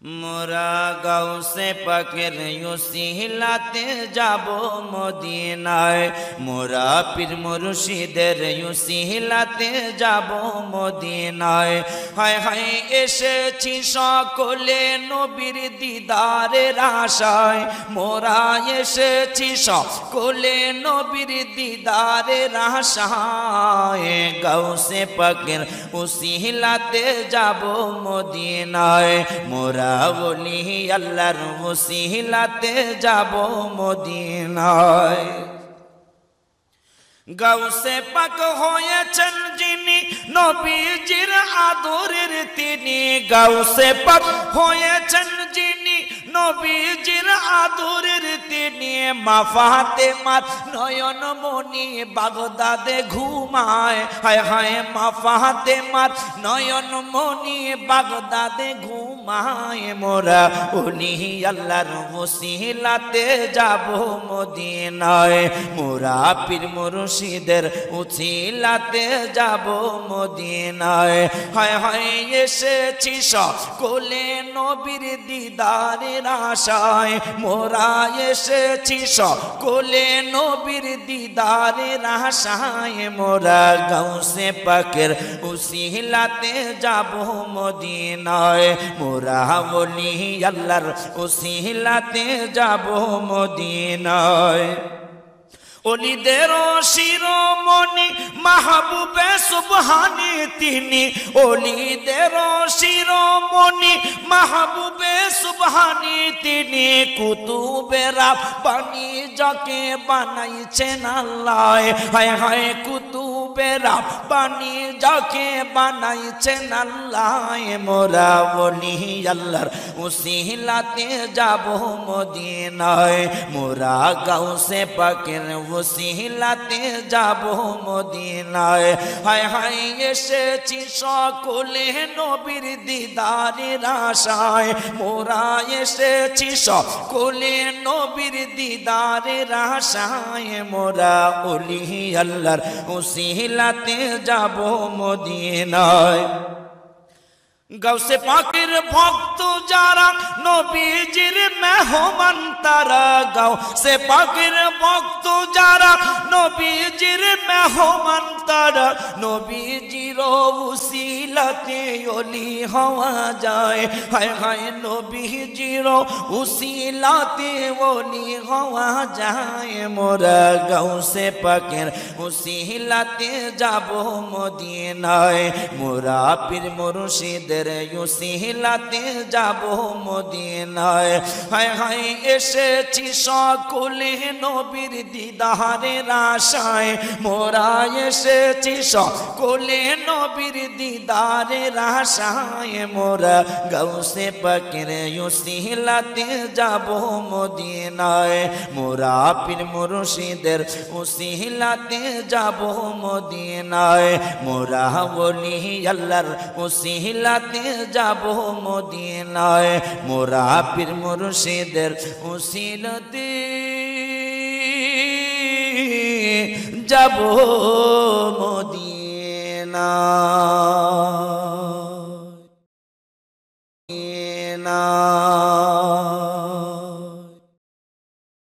মোরা গাউসে পাকের ইউসিলাতে যাব মদিনায় মোরা পীর মুর্শিদের ইউসিলাতে যাব মদিনায় হায় হায় এসেছি সকলে নবীর দিদারের আশায় মোরা এসেছি সকলে নবীর দিদারের আশায় গাউসে পাকের ইউসিলাতে যাব মদিনায় মোরা বলি আল্লাহর ওসিলাতে যাব মদিনায় গাউসে পাক হয়েছেন যিনি নবীজির আদরের তিনি গাউসে পাক হয়েছেন যিনি নবীজির আদরের তিনি মা ফাতেমার নয়ন মনি বাগদাদে ঘুমায় হায় হায় মা ফাতেমার নয়ন মনি বাগদাদে ঘুমায় মোরা ওলি আল্লাহর ওসিলাতে যাব মদিনায় মোরা পীর মুর্শিদের উছিলাতে যাব মদিনায় হায় হায় এসেছি সকলে নবীর দিদারের আশায় মোরা এসেছি সকলে নবীর দিদারের আশায় মোরা গাউসে পাকের উছিলাতে যাব মদিনায় মোরা বলি আল্লাহর উছিলাতে যাব মদিনায় ওলিদের শিরোমণি মাহবুবে সুবহানি তিনি ওলিদের শিরোমণি মাহবুবে সুবহানি তিনি কুতুবে রাব্বানি যাকে বানাইছেন আল্লাহ হায় হায় কুতুবে রাব্বানি যাকে বানাইছেন আল্লাহ মোরা ওলি আল্লাহর উসিলাতে যাব মদিনায় মোরা গাউসে পাকের ওসিলাতে যাব মদিনায় হায় হায় এসেছি সকলে নবীর দিদারের আশায় মোরা এসেছি সকলে নবীর দিদারের আশায় মোরা ওলি আল্লাহর ওসিলাতে যাব মদিনায় গাউসে পাকের ভক্ত যারা নবীজির মেহমান তারা গাউসে পাকের ভক্ত যারা নবীজির মেহমান তারা নবীজির উসিলাতে ওলি হওয়া যায় হায় হায় নবীজির উসিলাতে ওলি হওয়া যায় মোরা গাউসে পাকের উসিলাতে যাব মদিনায় মোরা পীর মুর্শিদের ইউসিলাতে যাব মদিনায় হায় হায় এসেছি সকলে নবীর দিদারের আশায় মোরা এসেছি সকলে নবীর দিদারের আশায় মোরা গাউসে পাকের ইউসিলাতে যাব মদিনায় মোরা পীর মুর্শিদের উসিলাতে যাব মদিনায় মোরা ওলি আল্লাহর উসিলাতে যাব মদিনায় মোরা পীর মুর্শিদের উসিলাতে যাব মদিনায়।